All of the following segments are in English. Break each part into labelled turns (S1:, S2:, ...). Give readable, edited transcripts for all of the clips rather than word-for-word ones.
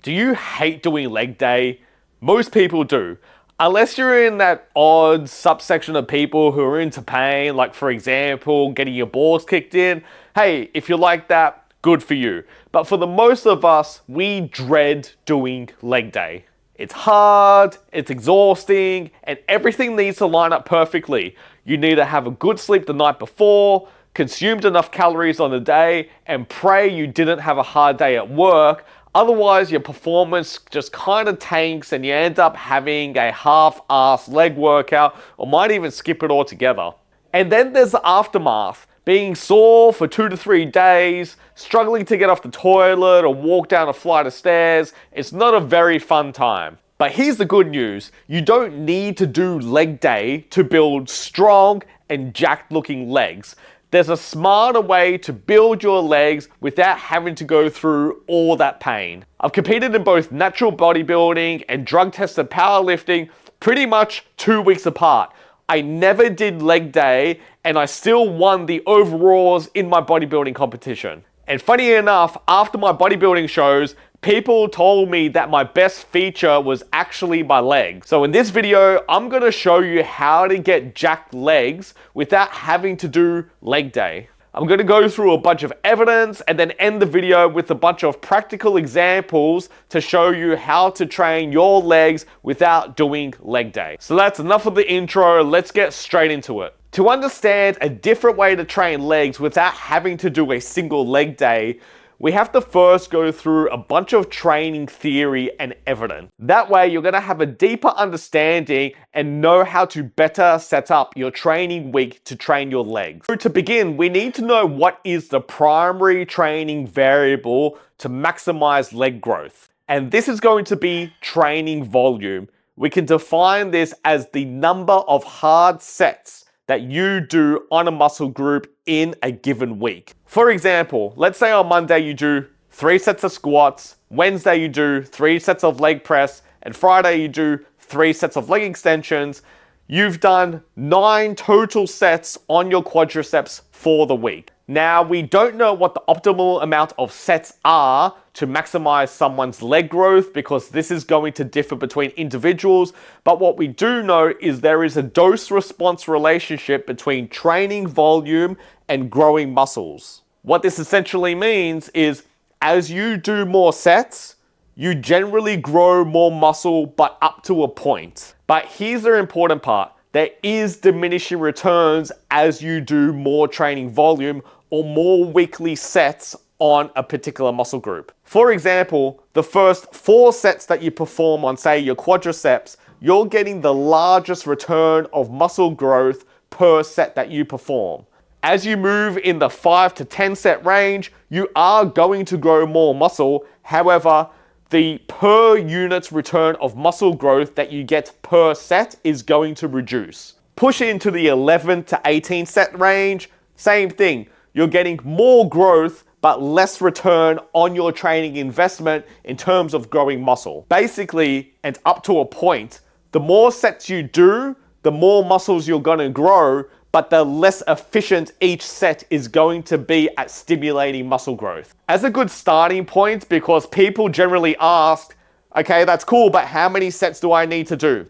S1: Do you hate doing leg day? Most people do. Unless you're in that odd subsection of people who are into pain, like for example, getting your balls kicked in. Hey, if you like that, good for you. But for the most of us, we dread doing leg day. It's hard, it's exhausting, and everything needs to line up perfectly. You need to have a good sleep the night before, consumed enough calories on the day, and pray you didn't have a hard day at work. Otherwise, your performance just kind of tanks and you end up having a half-assed leg workout or might even skip it altogether. And then there's the aftermath. Being sore for 2 to 3 days, struggling to get off the toilet or walk down a flight of stairs. It's not a very fun time. But here's the good news. You don't need to do leg day to build strong and jacked looking legs. There's a smarter way to build your legs without having to go through all that pain. I've competed in both natural bodybuilding and drug-tested powerlifting pretty much 2 weeks apart. I never did leg day and I still won the overalls in my bodybuilding competition. And funny enough, after my bodybuilding shows, people told me that my best feature was actually my legs. So in this video, I'm going to show you how to get jacked legs without having to do leg day. I'm going to go through a bunch of evidence and then end the video with a bunch of practical examples to show you how to train your legs without doing leg day. So that's enough of the intro. Let's get straight into it. To understand a different way to train legs without having to do a single leg day, we have to first go through a bunch of training theory and evidence. That way, you're going to have a deeper understanding and know how to better set up your training week to train your legs. So to begin, we need to know what is the primary training variable to maximize leg growth. And this is going to be training volume. We can define this as the number of hard sets that you do on a muscle group in a given week. For example, let's say on Monday you do 3 sets of squats, Wednesday you do 3 sets of leg press, and Friday you do 3 sets of leg extensions. You've done 9 total sets on your quadriceps for the week. Now, we don't know what the optimal amount of sets are to maximize someone's leg growth because this is going to differ between individuals. But what we do know is there is a dose-response relationship between training volume and growing muscles. What this essentially means is as you do more sets, you generally grow more muscle, but up to a point. But here's the important part. There is diminishing returns as you do more training volume or more weekly sets on a particular muscle group. For example, the first 4 sets that you perform on, say, your quadriceps, you're getting the largest return of muscle growth per set that you perform. As you move in the 5 to 10 set range, you are going to grow more muscle. However, the per unit return of muscle growth that you get per set is going to reduce. Push into the 11 to 18 set range, same thing. You're getting more growth, but less return on your training investment in terms of growing muscle. Basically, and up to a point, the more sets you do, the more muscles you're going to grow, but the less efficient each set is going to be at stimulating muscle growth. As a good starting point, because people generally ask, okay, that's cool, but how many sets do I need to do?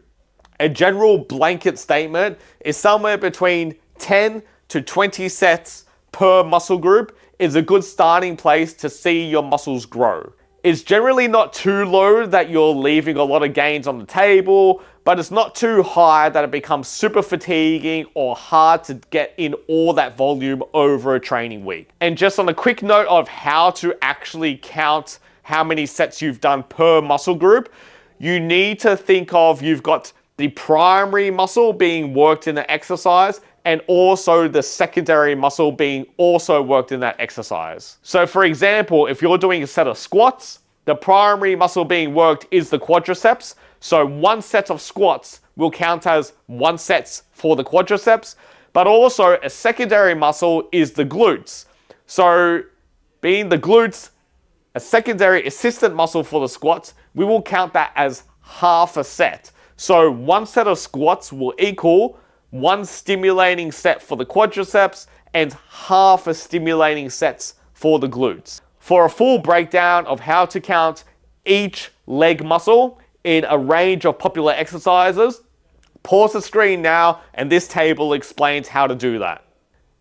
S1: A general blanket statement is somewhere between 10 to 20 sets per muscle group is a good starting place to see your muscles grow. It's generally not too low that you're leaving a lot of gains on the table, but it's not too high that it becomes super fatiguing or hard to get in all that volume over a training week. And just on a quick note of how to actually count how many sets you've done per muscle group, you need to think of you've got the primary muscle being worked in the exercise and also the secondary muscle being also worked in that exercise. So for example, if you're doing a set of squats, the primary muscle being worked is the quadriceps. So 1 set of squats will count as 1 set for the quadriceps, but also a secondary muscle is the glutes. So being the glutes, a secondary assistant muscle for the squats, we will count that as half a set. So 1 set of squats will equal 1 stimulating set for the quadriceps and half a stimulating sets for the glutes. For a full breakdown of how to count each leg muscle in a range of popular exercises. Pause the screen now, and this table explains how to do that.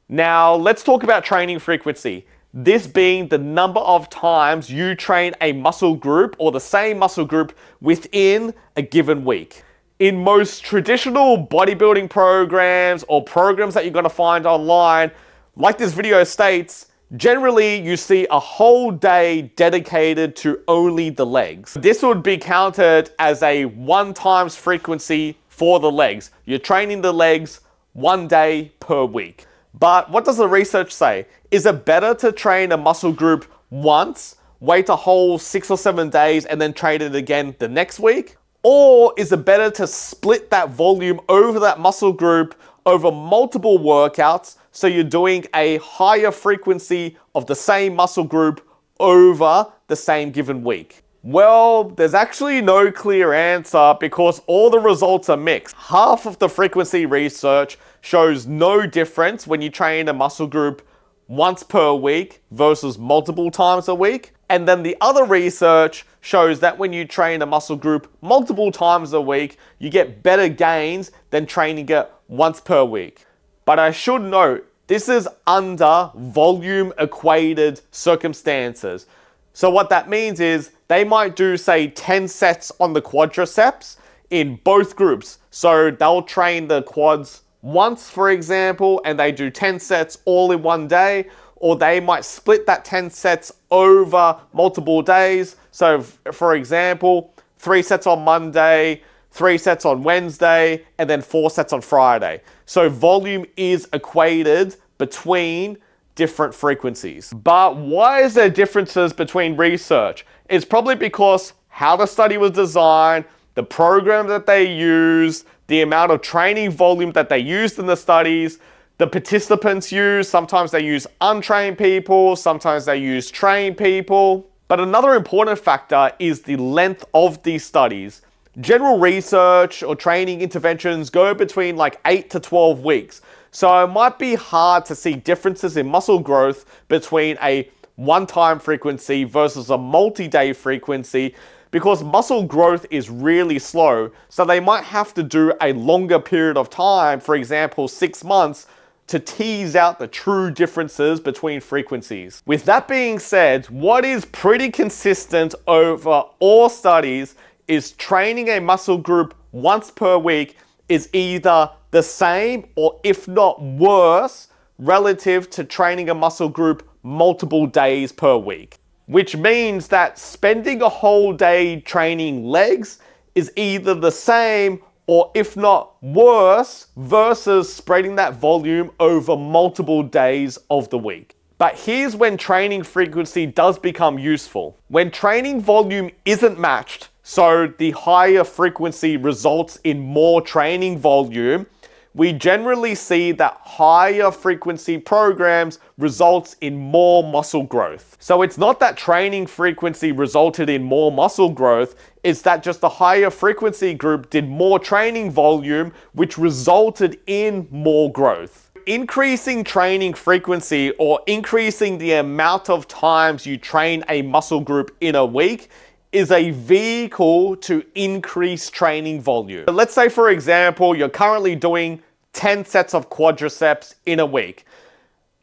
S1: Now, let's talk about training frequency. This being the number of times you train a muscle group or the same muscle group within a given week. In most traditional bodybuilding programs or programs that you're going to find online, like this video states, generally you see a whole day dedicated to only the legs. This would be counted as a 1 times frequency for the legs. You're training the legs 1 day per week. But what does the research say? Is it better to train a muscle group once, wait a whole 6 or 7 days, and then train it again the next week? Or is it better to split that volume over that muscle group over multiple workouts, so you're doing a higher frequency of the same muscle group over the same given week? Well, there's actually no clear answer because all the results are mixed. Half of the frequency research shows no difference when you train a muscle group once per week versus multiple times a week. And then the other research shows that when you train a muscle group multiple times a week, you get better gains than training it once per week. But I should note, this is under volume equated circumstances. So what that means is they might do, say, 10 sets on the quadriceps in both groups. So they'll train the quads once, for example, and they do 10 sets all in 1 day, or they might split that 10 sets over multiple days. So for example, 3 sets on Monday, 3 sets on Wednesday, and then 4 sets on Friday. So volume is equated between different frequencies. But why is there differences between research? It's probably because how the study was designed, the program that they used, the amount of training volume that they used in the studies, the participants used. Sometimes they use untrained people, sometimes they use trained people. But another important factor is the length of these studies. General research or training interventions go between like 8 to 12 weeks. So it might be hard to see differences in muscle growth between a one-time frequency versus a multi-day frequency because muscle growth is really slow. So they might have to do a longer period of time, for example, 6 months, to tease out the true differences between frequencies. With that being said, what is pretty consistent over all studies is training a muscle group once per week is either the same or if not worse relative to training a muscle group multiple days per week. Which means that spending a whole day training legs is either the same or if not worse versus spreading that volume over multiple days of the week. But here's when training frequency does become useful. When training volume isn't matched, so the higher frequency results in more training volume, we generally see that higher frequency programs results in more muscle growth. So it's not that training frequency resulted in more muscle growth, it's that just the higher frequency group did more training volume, which resulted in more growth. Increasing training frequency or increasing the amount of times you train a muscle group in a week is a vehicle to increase training volume. Let's say, for example, you're currently doing 10 sets of quadriceps in a week.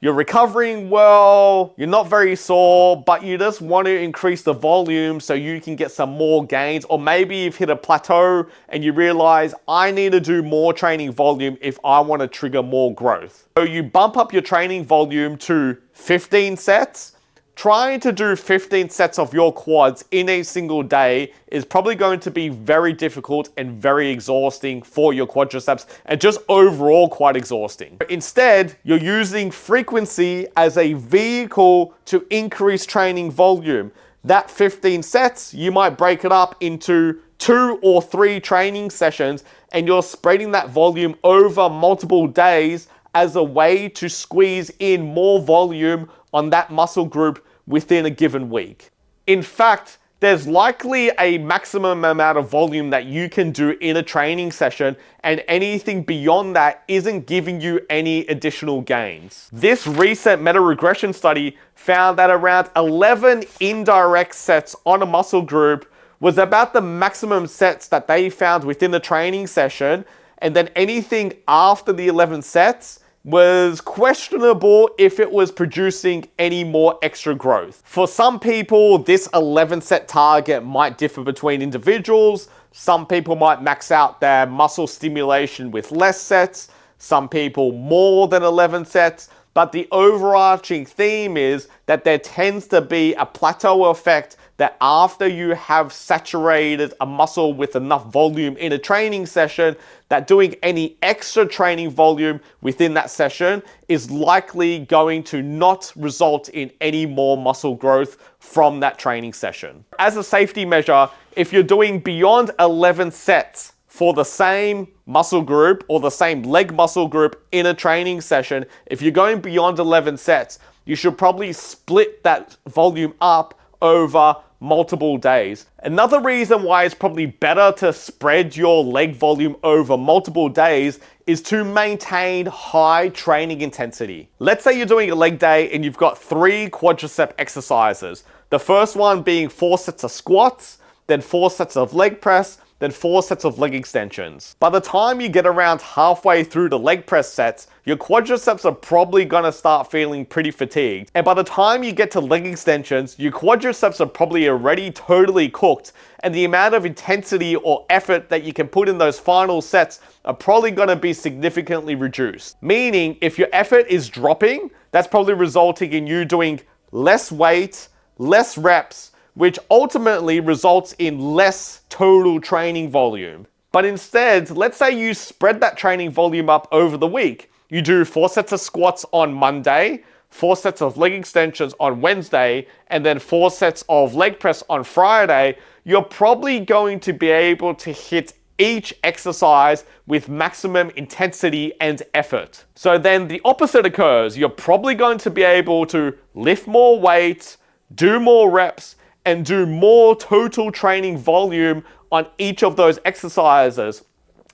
S1: You're recovering well, you're not very sore, but you just want to increase the volume so you can get some more gains. Or maybe you've hit a plateau and you realize, I need to do more training volume if I want to trigger more growth. So you bump up your training volume to 15 sets. Trying to do 15 sets of your quads in a single day is probably going to be very difficult and very exhausting for your quadriceps and just overall quite exhausting. Instead, you're using frequency as a vehicle to increase training volume. That 15 sets, you might break it up into 2 or 3 training sessions and you're spreading that volume over multiple days as a way to squeeze in more volume on that muscle group within a given week. In fact, there's likely a maximum amount of volume that you can do in a training session, and anything beyond that isn't giving you any additional gains. This recent meta-regression study found that around 11 indirect sets on a muscle group was about the maximum sets that they found within the training session, and then anything after the 11 sets was questionable if it was producing any more extra growth. For some people, this 11 set target might differ between individuals. Some people might max out their muscle stimulation with less sets, some people more than 11 sets, but the overarching theme is that there tends to be a plateau effect that after you have saturated a muscle with enough volume in a training session, that doing any extra training volume within that session is likely going to not result in any more muscle growth from that training session. As a safety measure, if you're doing beyond 11 sets for the same muscle group or the same leg muscle group in a training session, if you're going beyond 11 sets, you should probably split that volume up over multiple days. Another reason why it's probably better to spread your leg volume over multiple days is to maintain high training intensity. Let's say you're doing a leg day and you've got 3 quadricep exercises. The first one being 4 sets of squats, then 4 sets of leg press, then 4 sets of leg extensions. By the time you get around halfway through the leg press sets, your quadriceps are probably gonna start feeling pretty fatigued. And by the time you get to leg extensions, your quadriceps are probably already totally cooked, and the amount of intensity or effort that you can put in those final sets are probably gonna be significantly reduced. Meaning, if your effort is dropping, that's probably resulting in you doing less weight, less reps, which ultimately results in less total training volume. But instead, let's say you spread that training volume up over the week. You do 4 sets of squats on Monday, 4 sets of leg extensions on Wednesday, and then 4 sets of leg press on Friday. You're probably going to be able to hit each exercise with maximum intensity and effort. So then the opposite occurs. You're probably going to be able to lift more weight, do more reps, and do more total training volume on each of those exercises.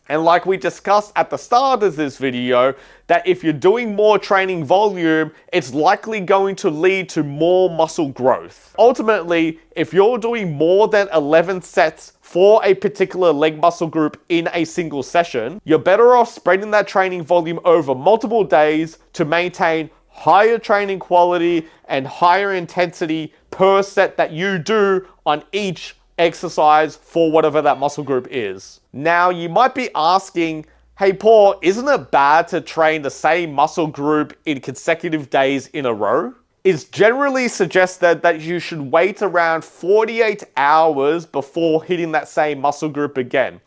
S1: And like we discussed at the start of this video, that if you're doing more training volume, it's likely going to lead to more muscle growth. Ultimately, if you're doing more than 11 sets for a particular leg muscle group in a single session, you're better off spreading that training volume over multiple days to maintain higher training quality and higher intensity per set that you do on each exercise for whatever that muscle group is. Now, you might be asking, hey Paul, isn't it bad to train the same muscle group in consecutive days in a row? It's generally suggested that you should wait around 48 hours before hitting that same muscle group again.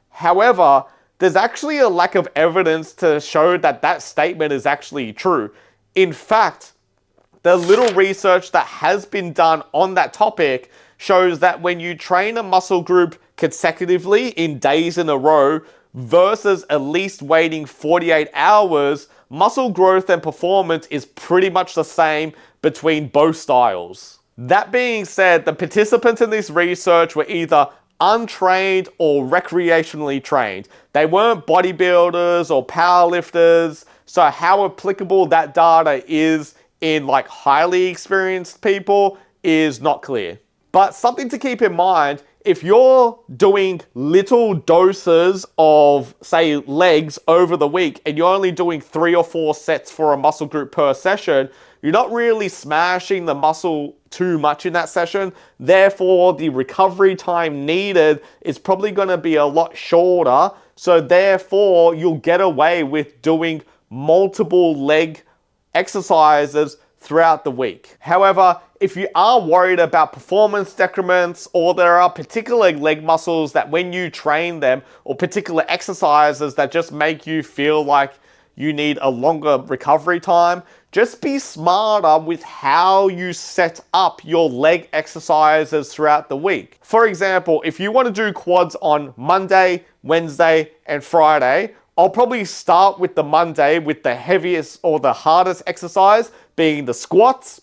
S1: However, there's actually a lack of evidence to show that that statement is actually true. In fact, the little research that has been done on that topic shows that when you train a muscle group consecutively in days in a row versus at least waiting 48 hours, muscle growth and performance is pretty much the same between both styles. That being said, the participants in this research were either untrained or recreationally trained. They weren't bodybuilders or powerlifters, so how applicable that data is in like highly experienced people is not clear. But something to keep in mind, if you're doing little doses of, say, legs over the week and you're only doing 3 or 4 sets for a muscle group per session, you're not really smashing the muscle too much in that session. Therefore, the recovery time needed is probably going to be a lot shorter. So therefore, you'll get away with doing multiple leg exercises throughout the week. However, if you are worried about performance decrements, or there are particular leg muscles that when you train them, or particular exercises that just make you feel like you need a longer recovery time, just be smarter with how you set up your leg exercises throughout the week. For example, if you want to do quads on Monday, Wednesday, and Friday, I'll probably start with the Monday with the heaviest or the hardest exercise being the squats.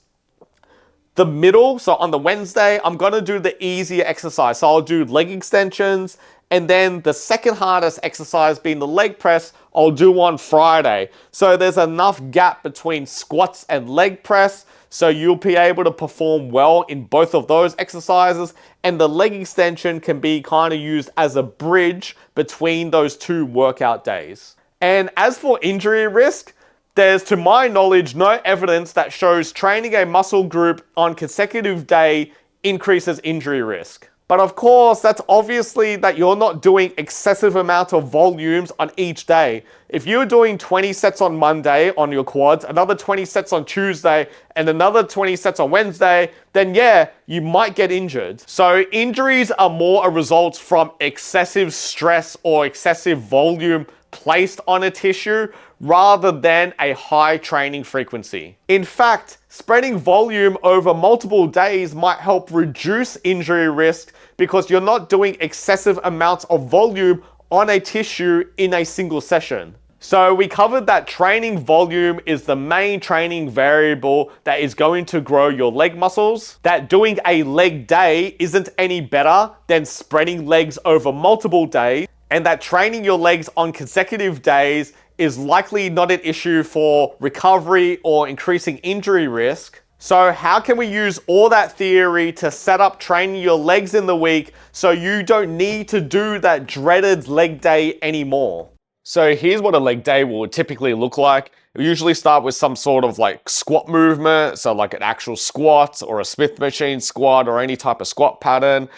S1: the middle, so on the Wednesday, I'm gonna do the easier exercise. So I'll do leg extensions, and then the second hardest exercise being the leg press, I'll do on Friday. So there's enough gap between squats and leg press, so you'll be able to perform well in both of those exercises, and the leg extension can be kind of used as a bridge between those two workout days. And as for injury risk, there's, to my knowledge, no evidence that shows training a muscle group on consecutive day increases injury risk. But of course, that's obviously that you're not doing excessive amount of volumes on each day. If you're doing 20 sets on Monday on your quads, another 20 sets on Tuesday, and another 20 sets on Wednesday, then yeah, you might get injured. So injuries are more a result from excessive stress or excessive volume placed on a tissue rather than a high training frequency. In fact, spreading volume over multiple days might help reduce injury risk because you're not doing excessive amounts of volume on a tissue in a single session. So we covered that training volume is the main training variable that is going to grow your leg muscles, that doing a leg day isn't any better than spreading legs over multiple days, and that training your legs on consecutive days is likely not an issue for recovery or increasing injury risk. So how can we use all that theory to set up training your legs in the week so you don't need to do that dreaded leg day anymore? So here's what a leg day will typically look like. We usually start with some sort of like squat movement, so like an actual squat or a Smith machine squat or any type of squat pattern.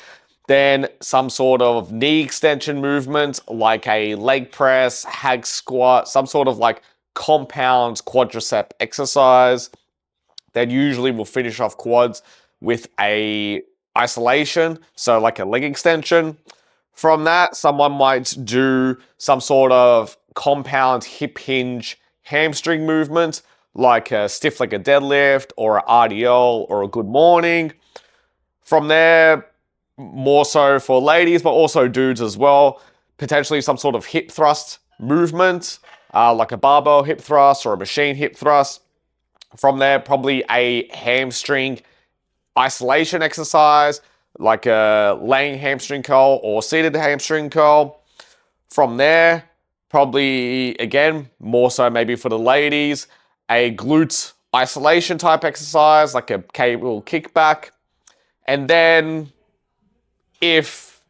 S1: Then some sort of knee extension movement like a leg press, hack squat, some sort of like compound quadricep exercise. Then usually we'll finish off quads with a isolation, so like a leg extension. From that, someone might do some sort of compound hip hinge hamstring movement like a stiff leg deadlift or an RDL or a good morning. From there, more so for ladies, but also dudes as well, potentially some sort of hip thrust movement, like a barbell hip thrust or a machine hip thrust. From there, probably a hamstring isolation exercise, like a laying hamstring curl or seated hamstring curl. From there, probably, again, more so maybe for the ladies, a glute isolation type exercise, like a cable kickback. And then if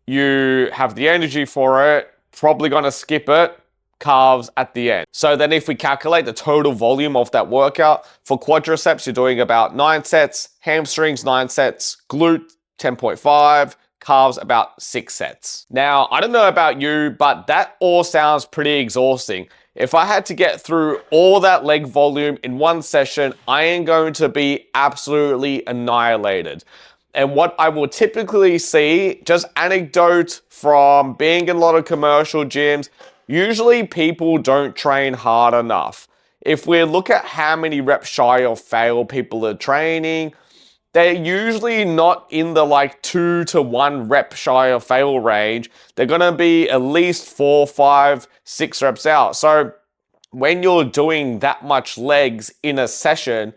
S1: you have the energy for it, probably going to skip it, calves at the end. So then if we calculate the total volume of that workout, for quadriceps, you're doing about 9 sets, hamstrings 9 sets, glute 10.5, calves about 6 sets. Now, I don't know about you, but that all sounds pretty exhausting. If I had to get through all that leg volume in one session, I am going to be absolutely annihilated. And what I will typically see, just anecdote from being in a lot of commercial gyms, usually people don't train hard enough. If we look at how many reps shy of fail people are training, they're usually not in the like 2 to 1 rep shy of fail range. They're going to be at least 4, 5, 6 reps out. So when you're doing that much legs in a session,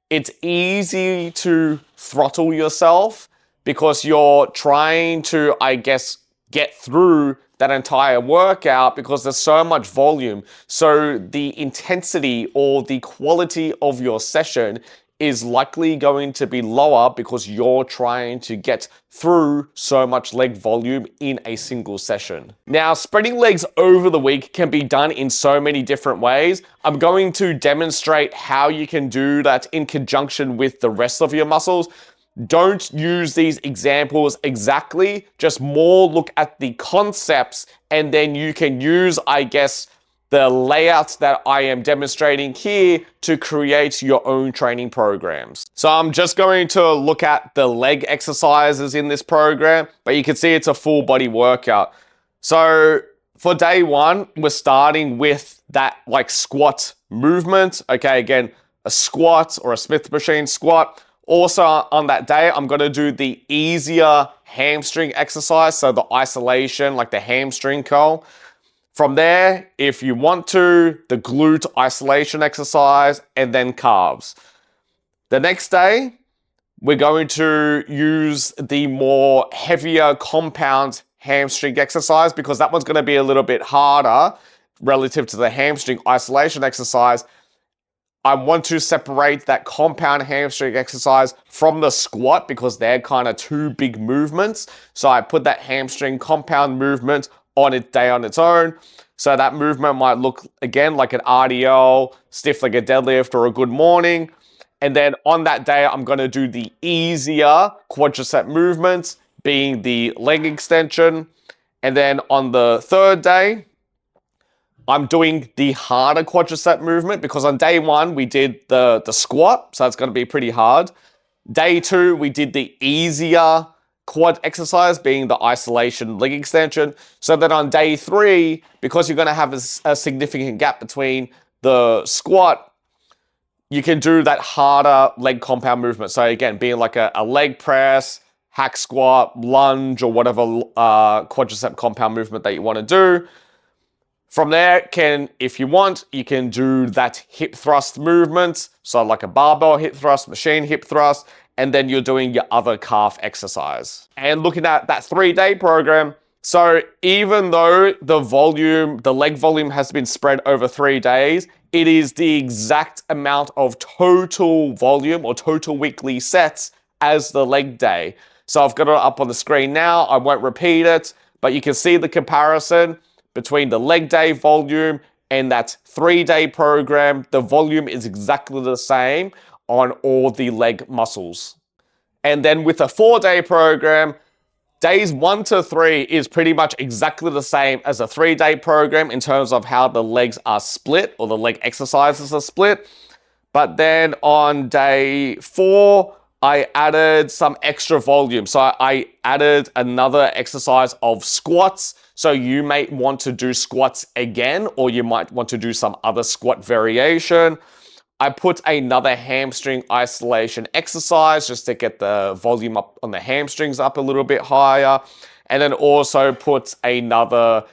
S1: it's easy to throttle yourself because you're trying to, I guess, get through that entire workout because there's so much volume. So the intensity or the quality of your session is likely going to be lower because you're trying to get through so much leg volume in a single session. Now, spreading legs over the week can be done in so many different ways. I'm going to demonstrate how you can do that in conjunction with the rest of your muscles. Don't use these examples exactly, just more look at the concepts and then you can use, I guess, the layouts that I am demonstrating here to create your own training programs. So I'm just going to look at the leg exercises in this program, but you can see it's a full body workout. So for day one, we're starting with that like squat movement. Okay, again, a squat or a Smith machine squat. Also on that day, I'm going to do the easier hamstring exercise. So the isolation, like the hamstring curl. From there, if you want to, the glute isolation exercise and then calves. The next day, we're going to use the more heavier compound hamstring exercise because that one's going to be a little bit harder relative to the hamstring isolation exercise. I want to separate that compound hamstring exercise from the squat because they're kind of two big movements. So I put that hamstring compound movement on its day on its own. So that movement might look again like an RDL, stiff leg deadlift, or a good morning. And then on that day, I'm going to do the easier quadricep movements, being the leg extension. And then on the third day, I'm doing the harder quadricep movement because on day one, we did the squat. So it's going to be pretty hard. Day two, we did the easier quad exercise, being the isolation leg extension. So that on day three, because you're going to have a significant gap between the squat, you can do that harder leg compound movement. So again, being like a leg press, hack squat, lunge, or whatever quadricep compound movement that you want to do. From there, if you want, you can do that hip thrust movement. So like a barbell hip thrust, machine hip thrust, and then you're doing your other calf exercise. And looking at that 3-day program, so even though the leg volume has been spread over 3 days, it is the exact amount of total volume or total weekly sets as the leg day. So I've got it up on the screen now. I won't repeat it, but you can see the comparison between the leg day volume and that 3-day program. The volume is exactly the same on all the leg muscles. And then with a 4-day program, days 1 to 3 is pretty much exactly the same as a 3-day program in terms of how the legs are split or the leg exercises are split. But then on day 4, I added some extra volume. So I added another exercise of squats. So you may want to do squats again, or you might want to do some other squat variation. I put another hamstring isolation exercise just to get the volume up on the hamstrings up a little bit higher. And then also put another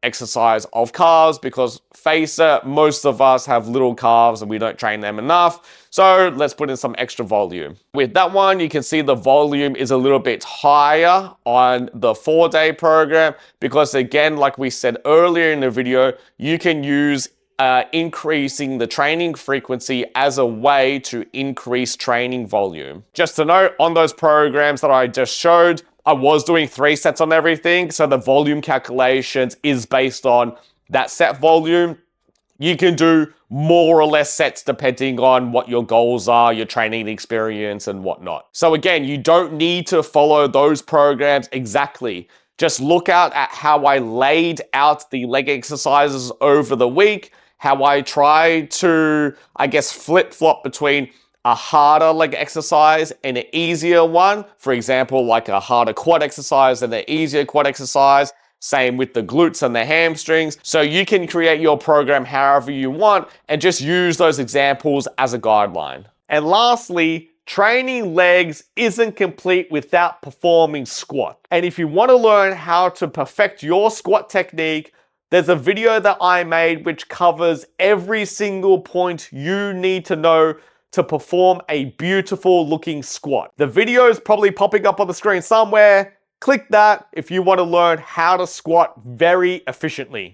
S1: exercise of calves because face it, most of us have little calves and we don't train them enough. So let's put in some extra volume. With that one, you can see the volume is a little bit higher on the 4-day program because again, like we said earlier in the video, you can use increasing the training frequency as a way to increase training volume. Just to note, on those programs that I just showed, I was doing 3 sets on everything, so the volume calculations is based on that set volume. You can do more or less sets depending on what your goals are, your training experience, and whatnot. So again, you don't need to follow those programs exactly. Just look out at how I laid out the leg exercises over the week, how I try to, I guess, flip-flop between a harder leg exercise and an easier one. For example, like a harder quad exercise and an easier quad exercise. Same with the glutes and the hamstrings. So you can create your program however you want and just use those examples as a guideline. And lastly, training legs isn't complete without performing squat. And if you want to learn how to perfect your squat technique, there's a video that I made which covers every single point you need to know to perform a beautiful looking squat. The video is probably popping up on the screen somewhere. Click that if you want to learn how to squat very efficiently.